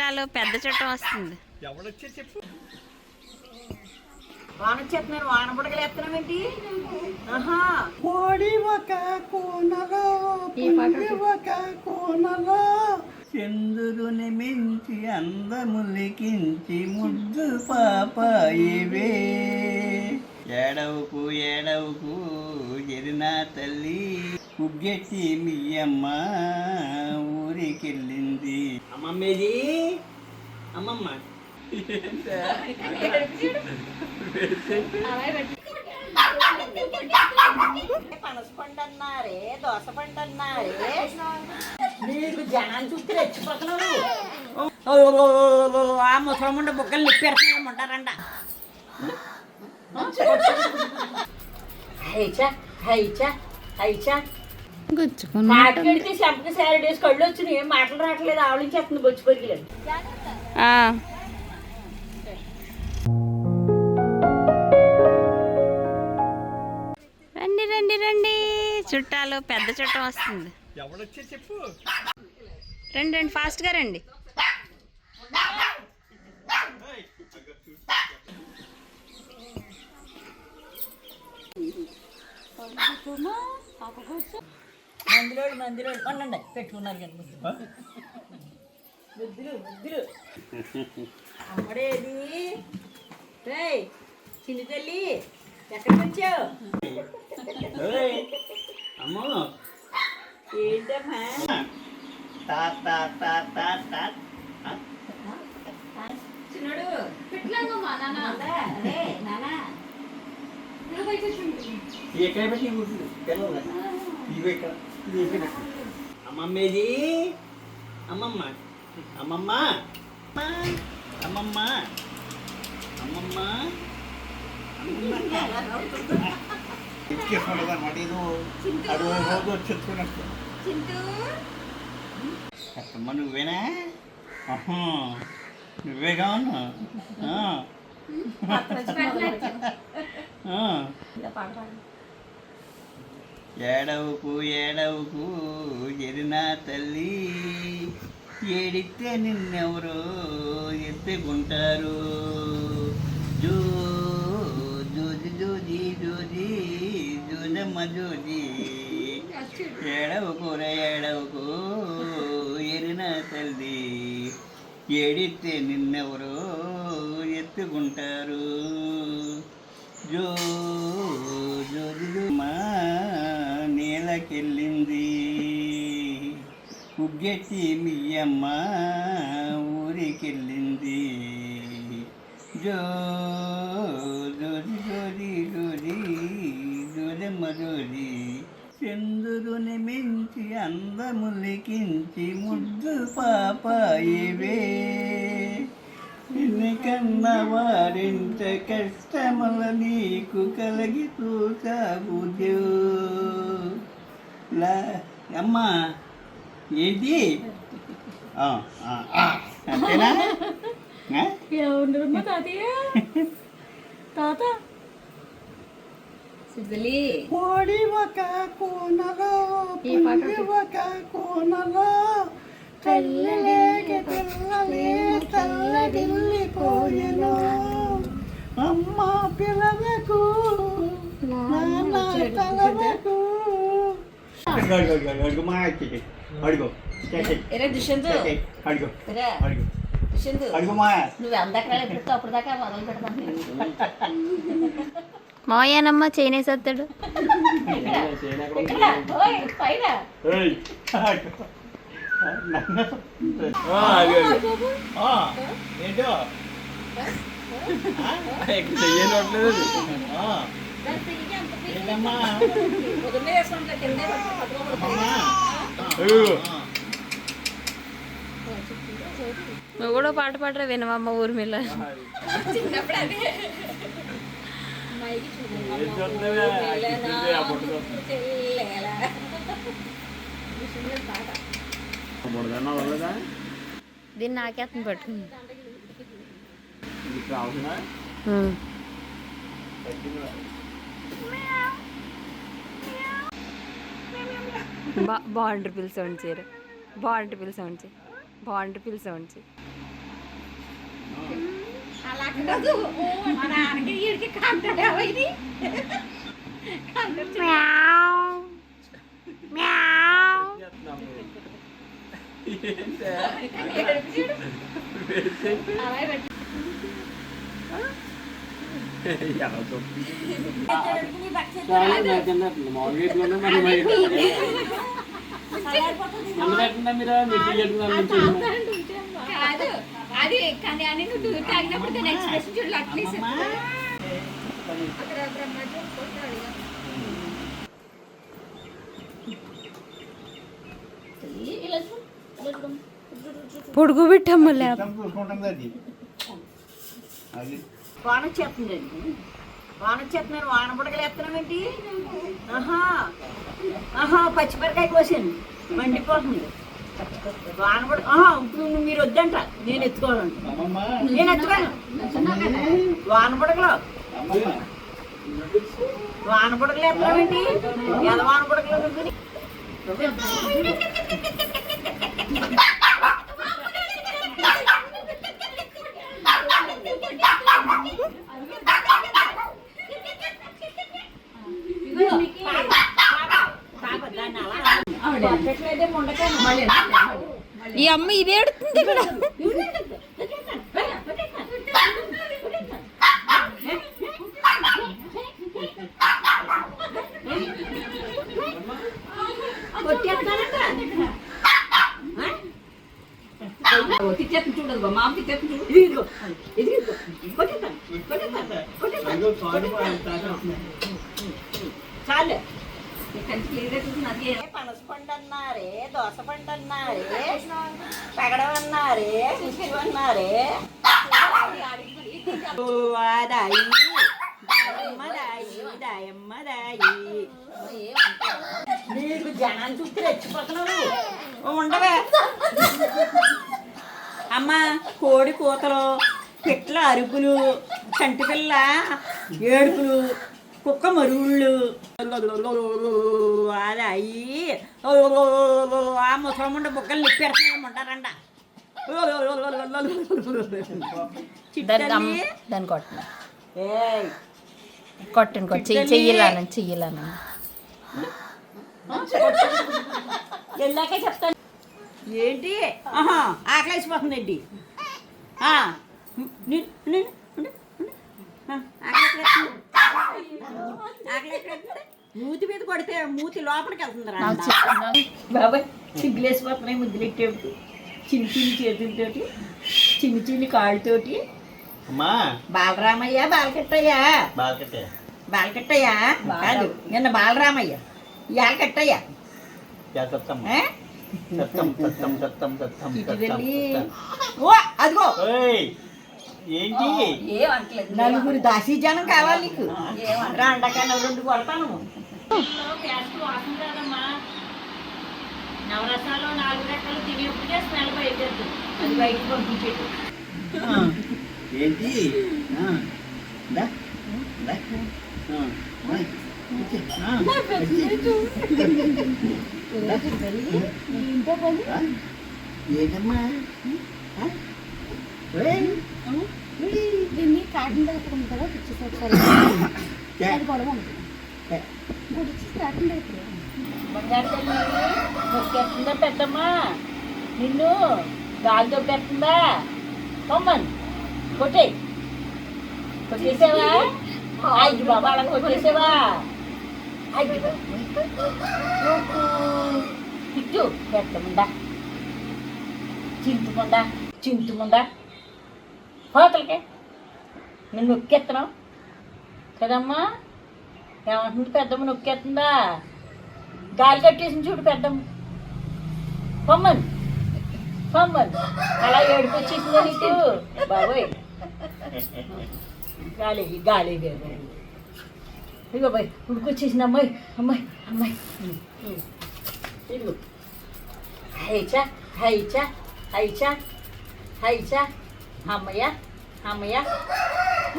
చుట్టాలు పెద్ద చుట్టం వస్తుంది. ఎవడొచ్చే చెప్పు. వాన వచ్చేస్తున్నారు. వాన బుడగలు ఎత్తనం ఏంటి? కోడి ఒక కోనలో ఒక కోనలో చంద్రుని మించి అందములికించి ముద్దు పాపాయివే. ఏడవకు ఏడవకు ఎరినా తల్లి, కుగ్గెట్టి మీ అమ్మ ఊరికెళ్ళింది. అమ్మమ్మేది అమ్మమ్మ పనసపండు అన్నారే, దోస పండు అన్నారే. నీకు జనాన్ని చూస్తే రెచ్చిపోతున్నారు. ఆ ముసలముండ బుగ్గలు నిప్పెడుతున్నామంటారంట. మాట్లాడితే చెంపకి శారీడేస్ కళ్ళు వచ్చినాయి. ఏం మాటలు రావట్లేదు. ఆవలించేస్తుంది బొచ్చు పరిగిలేదు. రండి రండి రండి, చుట్టాలు పెద్ద చుట్టం వస్తుంది. ఎవడొచ్చే చెప్పు. రండి రండి, ఫాస్ట్గా రండి. మందిలో కొనండి పెట్టుకున్నారు కానీ ముద్దులు అమ్మడేది. చిన్న తల్లి ఎక్కడికి వచ్చావు? అమ్మో ఏంటమ్మా? చిన్నడు ఎక్కడ పెట్టి ఇవి ఎక్కడ అమ్మమ్మేది అమ్మమ్మ అమ్మమ్మ అమ్మమ్మ అమ్మమ్మ ఎక్కేసుకుంటుందన్నమాట. ఇది అరవై రోజు వచ్చేసుకున్నట్టు. అత్తమ్మ నువ్వేనా? నువ్వే కావును. ఏడవకు ఏడవకు ఎరినా తల్లి, ఏడితే నిన్నెవరో ఎత్తుకుంటారు. జో జోజి జోజి జోజి జోజమ్మ జోజి. ఏడవకు ఏడవకు ఎరినా తల్లి, ఏడితే నిన్నెవరో ఎత్తుకుంటారు. జో జోజుమా నేలకెళ్ళింది, కుగ్గెట్టి మీ అమ్మ ఊరికెళ్ళింది. జో జోజి జోజి జోజి జోజమ్మ జోజి. చంద్రుని మించి అందములికించి ముద్దు పాపాయివే. నిన్నకన్న వారింత కష్టముల నీకు కలిగి చూసావు. అమ్మా ఏంటి అంతేనా? తాత కోడి ఒక కోనలో ఒక కోనలో తెల్లలేక తెల్లలే తెల్లడిల్లిపోయెను. అమ్మ పిల్లలకు నాన్న తలలకు. అడుగు మా అడిగో అడుగు అడుగు మా. నువ్వు ఎందాక అప్పుడు దాకా మొదలు పెడతాను. మాయానమ్మ చేనేసత్తాడు. ఏంటో నువ్వు కూడా పాట పాడరా వినవమ్మ ఊర్మిళ. దీన్ని నాకేతం పట్టుకుంది. బాగుంటుంది పిల్ సౌండ్ చేయరు. బాగుంటుంది పిల్ సౌండ్ చేయి. బాగుంటుంది పిల్ సౌండ్ చేయి. అలా కాదు మా నాన్నకి వీడికి కంటాడు ఇది కాదు అది కానీ అని నువ్వు తాగినప్పుడు దాని ఎక్స్ప్రెషన్ చూడాలి అట్లీస్ట్ అక్కడ బ్రహ్మచారి కొట్టాడు పొడుగు పెట్టమ్మ లేక వాన వచ్చేస్తుందండి వాన వచ్చేస్తున్నారు వాన బుడగలు ఎత్తనామేంటి ఆహా ఆహా పచ్చిమిరకాయ కోసాను మండిపోతుంది వాన బుడ ఇప్పుడు మీరు వద్దంట నేను ఎత్తుకోవాలంట నేను ఎత్తుకోను వాన బుడగలు వాన బుడగలు ఎత్తనామేంటి ఎలా వాన బుడగలు అనుకుని ఈ అమ్మ ఇది ఏడుతుంది ఇక్కడ చూడదు మా చాలే పనస పండు అన్నారే దోస పండు అన్నారే పెగడం అన్నారే ముసుగు అన్నారే నీకు జనాన్ని చూస్తే రెచ్చిపోతున్నావు ఉండవే అమ్మ కోడి కూతలు పిట్ల అరుపులు చంటి పిల్ల ఏడుపులు కుక్క మరుగుళ్ళు అది అయ్యి ఆ ముసలముండ బుగ్గలు నిప్పెడుతున్నామంటారంట దాన్ని కొట్టిన కొట్టండి చెయ్యాలని చెయ్యాలని వెళ్ళాక చెప్తాను ఏంటి ఆహా ఆకలేసిపోతుందండి మూతి మీద కొడితే మూతి లోపలికి వెళ్తుంది బాబాయ్ సిగ్గులేసిపోతున్నాయి ముద్దులెట్టేవి చిన్ని చిన్ని చేతులతోటి చిన్ని చిన్ని కాళ్ళతోటి బాలరామయ్య బాలకట్టయ్యా బాలకట్టయ్యా కాదు నిన్న బాలరామయ్య ఇవాళ కట్టయ్యా అదిగో ఏంటి నలుగురు దాసీ జనం కావాలి నీకు రాండకన్నా 2 కొడతాను నవరసాలు 4 రకాలు తినేప్పుడే స్మెల్ బయటెడుతుంది అది బయటకు పంపించేట్టు ఏంటి ఏంటమ్మా దీన్ని కాటన్ దగ్గర కదా పిచ్చేసారి గొడవ కాటన్ దగ్గర బంగారు తల్లి నొక్కేస్తుందా పెద్దమ్మా నిన్ను గాలి దొబ్బేస్తుందా పొమ్మని కొట్టేసావా అయ్యి బాబా అలా కొట్టేసావా అయ్యి ఇటు పెట్టముందా చింతుముందా హోటల్కి నేను నొక్కేస్తున్నావు కదమ్మా ఏమంటుంది పెద్దమ్మ నొక్కేస్తుందా గాలి కట్టేసింది చూడు పెద్దమ్మ పొమ్మని అలా ఏడుపు వచ్చేసిందా నీకు బాబోయ్ గాలి ఇదిగో బాయ్ ఉడికొచ్చేసింది అమ్మాయి ఇదిగో హైచా అమ్మయ్య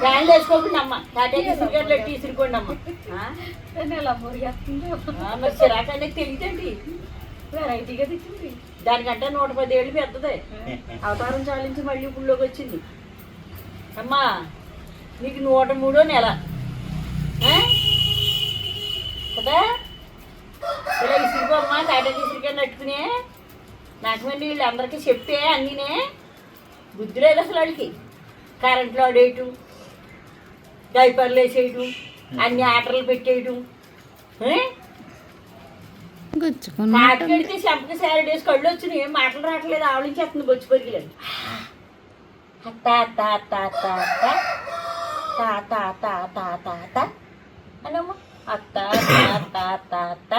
ఫ్యాన్లు వేసుకోకుండా అమ్మ తాటేకి సిగరెట్లు ఎట్టి ఇసురుకోండి అమ్మ మరి చిరాకనే తెలియదండి వెరైటీగా తెచ్చింది దానికంటే 110 ఏళ్ళు పెద్దదే అవతారం చాలించి మళ్ళీ ఊళ్ళోకి వచ్చింది అమ్మా నీకు 103 నెల ఆ? కదా ఇలా ఇసురుకోమ్మా టాటా ఇసురుకొని నట్టుకునే నాకమండి వీళ్ళు అందరికీ చెప్పే అన్నీనే బుద్ధి లేదు అసలు వాళ్ళకి కరెంట్లో ఆడేయటం డైపర్లు వేసేయటం అన్ని ఆటలు పెట్టేయటం కాటు పెడితే చెంపకి శారీ వేసి కళ్ళు వచ్చినాయి ఏం మాటలు రావట్లేదు ఆవలించేస్తుంది బొచ్చు పరిగిలేదు అత్త అత్త అత్త అత్త అత్త తాత తాత తాత అనమ్మా అత్త తాత తాత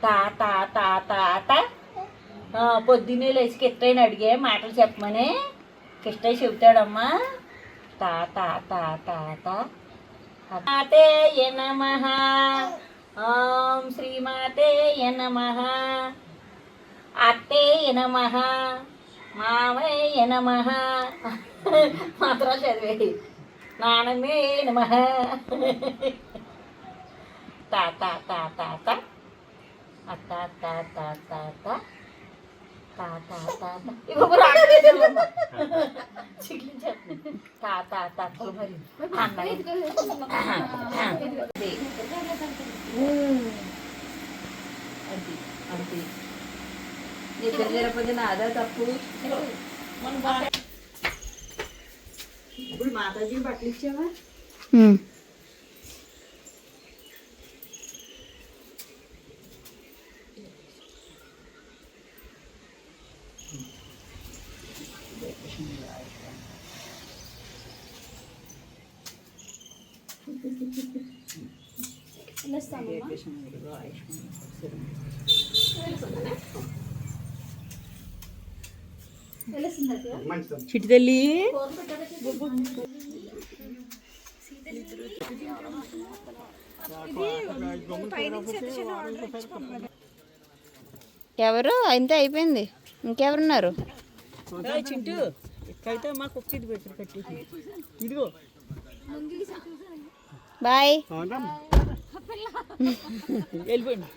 తాత తాత తాత పొద్దున్నే లేచి కిట్టయ్యని అడిగే మాటలు చెప్పమని కిట్టయ్య చెబుతాడమ్మా తాత తాత మాతేయ నమః ఓం శ్రీమాతేయ నమః అత్తేయ నమః మామయ్య నమః మాత్రం చదివే నానమే నమః తాత తాత తాత అత్త అత్త అత్త అత్త అత్త తాత తాత ఇవ్వ రాగలేదమ్మా చికెన్ చట్నీ తాత తాత మరి అది నిద్ర లేకపోతే నాదా తప్పు. ఇప్పుడు మాతాజీకి బట్టలు ఇచ్చావా? చిట్టి తల్లి ఎవరు అంతే అయిపోయింది ఇంకెవరున్నారు చింటూ ఇక్కడైతే మా కుక్క ఇది పెట్టి కట్టి ఇదిగో బాయ్ వెళ్ళిపోయింది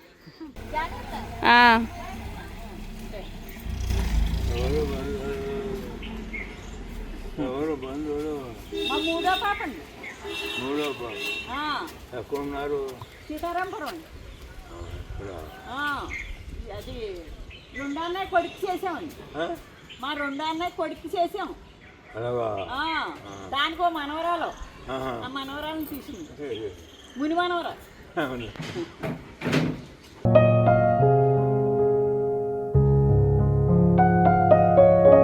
ఎవరు బంధువులు మా మూడో పాపండి ఎక్కడ ఉన్నారు సీతారాంపురం అది రెండో అన్నయ్య కొడుకు చేసామండి మా రెండో అన్నయ్య కొడుకు చేసాం దానికి ఓ మనవరాలు ఆ మనవరాలను చూసింది ముని మనవరాలు